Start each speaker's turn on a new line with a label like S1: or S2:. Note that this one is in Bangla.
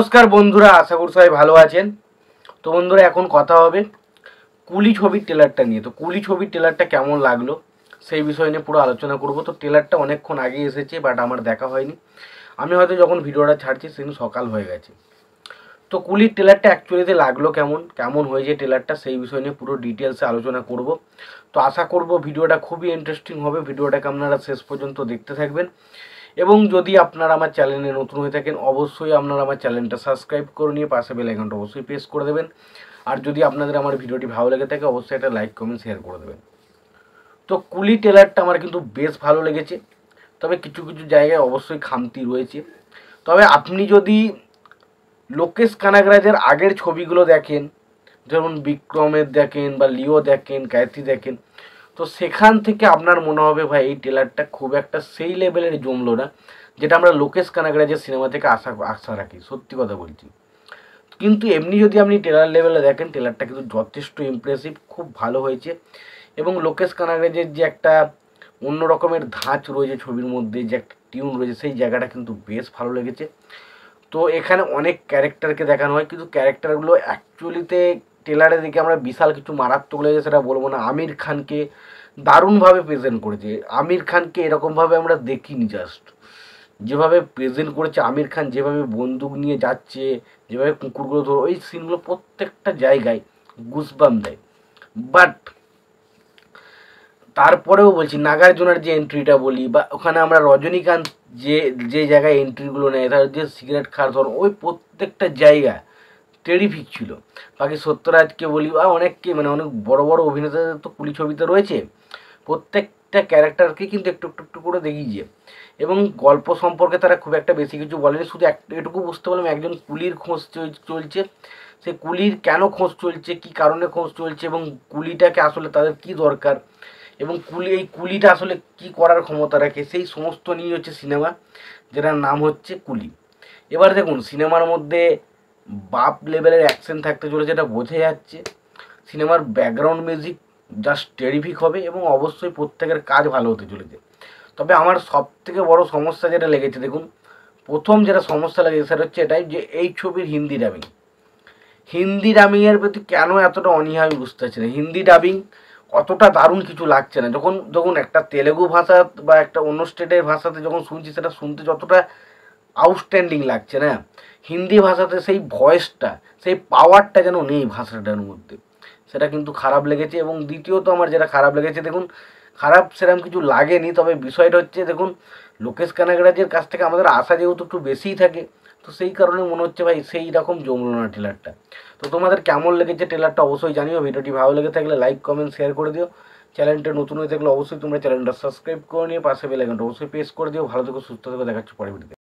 S1: নমস্কার বন্ধুরা, আশা করি সবাই ভালো আছেন। তো বন্ধুরা, এখন কথা হবে কুলি ছবির ট্রেলারটা নিয়ে। তো কুলি ছবির ট্রেলারটা কেমন লাগলো সেই বিষয় নিয়ে পুরো আলোচনা করব। তো ট্রেলারটা অনেকক্ষণ আগে এসেছে, বাট আমার দেখা হয়নি। আমি হয়তো যখন ভিডিওটা ছাড়ছি সেদিন সকাল হয়ে গেছে। তো কুলির ট্রেলারটা অ্যাকচুয়ালিতে লাগলো কেমন হয়েছে ট্রেলারটা, সেই বিষয় নিয়ে পুরো ডিটেলসে আলোচনা করব। তো আশা করব ভিডিওটা খুবই ইন্টারেস্টিং হবে। ভিডিওটাকে আপনারা শেষ পর্যন্ত দেখতে থাকবেন। এবং যদি আপনারা আমার চ্যানেলে নতুন হয়ে থাকেন, অবশ্যই আপনারা আমার চ্যানেলটা সাবস্ক্রাইব করে নিয়ে পাশে বেল আইকনটা অবশ্যই প্রেস করে দেবেন। আর যদি আপনাদের আমার ভিডিওটি ভালো লেগে থাকে, অবশ্যই একটা লাইক কমেন্ট শেয়ার করে দেবেন। তো কুলি ট্রেলারটা আমার কিন্তু বেশ ভালো লেগেছে, তবে কিছু কিছু জায়গায় অবশ্যই খামতি রয়েছে। তবে আপনি যদি লোকেশ কানাগরাজের আগের ছবিগুলো দেখেন, যেমন বিক্রমের দেখেন বা লিও দেখেন, গায়ত্রী দেখেন, তো সেখান থেকে আপনার মনে হবে ভাই এই ট্রেলারটা খুব একটা সেই লেভেলের জমলো না যেটা আমরা লোকেশ কানাগরাজের সিনেমা থেকে আশা রাখি, সত্যি কথা বলছি। কিন্তু এমনি যদি আপনি ট্রেলার লেভেলে দেখেন, ট্রেলারটা কিন্তু যথেষ্ট ইমপ্রেসিভ, খুব ভালো হয়েছে। এবং লোকেশ কানাগরাজের যে একটা অন্য রকমের ধাঁচ রয়েছে ছবির মধ্যে, যে একটা টিউন রয়েছে, সেই জায়গাটা কিন্তু বেশ ভালো লেগেছে। তো এখানে অনেক ক্যারেক্টারকে দেখানো হয়, কিন্তু ক্যারেক্টারগুলো অ্যাকচুয়ালিতে ট্রেলারে দেখে আমরা বিশাল কিছু মারাত্মক লেগেছে সেটা বলবো না। আমির খানকে দারুণভাবে প্রেজেন্ট করেছে। আমির খানকে এরকমভাবে আমরা দেখিনি, জাস্ট যেভাবে প্রেজেন্ট করেছে আমির খান, যেভাবে বন্দুক নিয়ে যাচ্ছে, যেভাবে কুকুরগুলো ধরো, ওই সিনগুলো প্রত্যেকটা জায়গায় গুসবাম দেয়। বাট তারপরেও বলছি, নাগার্জুনার যে এন্ট্রিটা বলি, বা ওখানে আমরা রজনীকান্ত যে যে জায়গায় এন্ট্রিগুলো নেয়, তার যে সিগারেট খাওয়ার ধরন, ওই প্রত্যেকটা জায়গা টেরিফিক ছিল। বাকি সত্যরাজকে বলি বা অনেককে, মানে অনেক বড় বড় অভিনেতাদের তো কুলি ছবিতে রয়েছে, প্রত্যেকটা ক্যারেক্টারকে কিন্তু একটু একটু একটু করে দেখিয়েছে। এবং গল্প সম্পর্কে তারা খুব একটা বেশি কিছু বলেনি, শুধু এটুকু বুঝতে পারলাম একজন কুলির খোঁজ চলছে। সেই কুলির কেন খোঁজ চলছে, কি কারণে খোঁজ চলছে, এবং কুলিটাকে আসলে তাদের কি দরকার, এবং এই কুলিটা আসলে কি করার ক্ষমতা রাখে, সেই সমস্ত নিয়ে হচ্ছে সিনেমা, যেটার নাম হচ্ছে কুলি। এবার দেখুন, সিনেমার মধ্যে বাপ লেভেলের অ্যাকশন থাকতে চলেছে, এটা বোঝা যাচ্ছে। সিনেমার ব্যাকগ্রাউন্ড মিউজিক জাস্ট টেরিফিক হবে, এবং অবশ্যই প্রত্যেকের কাজ ভালো হতে চলেছে। তবে আমার সব থেকে বড় সমস্যা যেটা লেগেছে, দেখুন, প্রথম যেটা সমস্যা লেগেছে সেটা হচ্ছে এটাই, যে এই ছবির হিন্দি ডাবিংয়ের প্রতি কেন এতটা অনীহা আমি বুঝতে পারছি না। হিন্দি ডাবিং অতটা দারুণ কিছু লাগছে না। যখন একটা তেলেগু ভাষা বা একটা অন্য স্টেটের ভাষাতে যখন শুনছি, সেটা শুনতে যতটা আউটস্ট্যান্ডিং লাগছে না, হিন্দি ভাষাতে সেই ভয়েসটা, সেই পাওয়ারটা যেন নেই ভাষাটার মধ্যে, সেটা কিন্তু খারাপ লেগেছে। এবং দ্বিতীয়ত আমার যেটা খারাপ লেগেছে, দেখুন, খারাপ সেরকম কিছু লাগেনি, তবে বিষয়টা হচ্ছে, দেখুন, লোকেশ কানাগরাজের কাছ থেকে আমাদের আশা যেহেতু একটু বেশিই থাকে, তো সেই কারণে মনে হচ্ছে ভাই সেই রকম জমলো না ট্রেলারটা। তো তোমাদের কেমন লেগেছে ট্রেলারটা অবশ্যই জানিও। ভিডিওটি ভালো লেগে থাকলে লাইক কমেন্ট শেয়ার করে দিও। চ্যানেলটা নতুন হয়ে থাকলে অবশ্যই তোমরা চ্যানেলটা সাবস্ক্রাইব করে নিয়ে পাশে বেল আইকনটা অবশ্যই প্রেস করে দিও। ভালো থেকো, সুস্থ থেকো, দেখাচ্ছি পরের ভিডিওতে।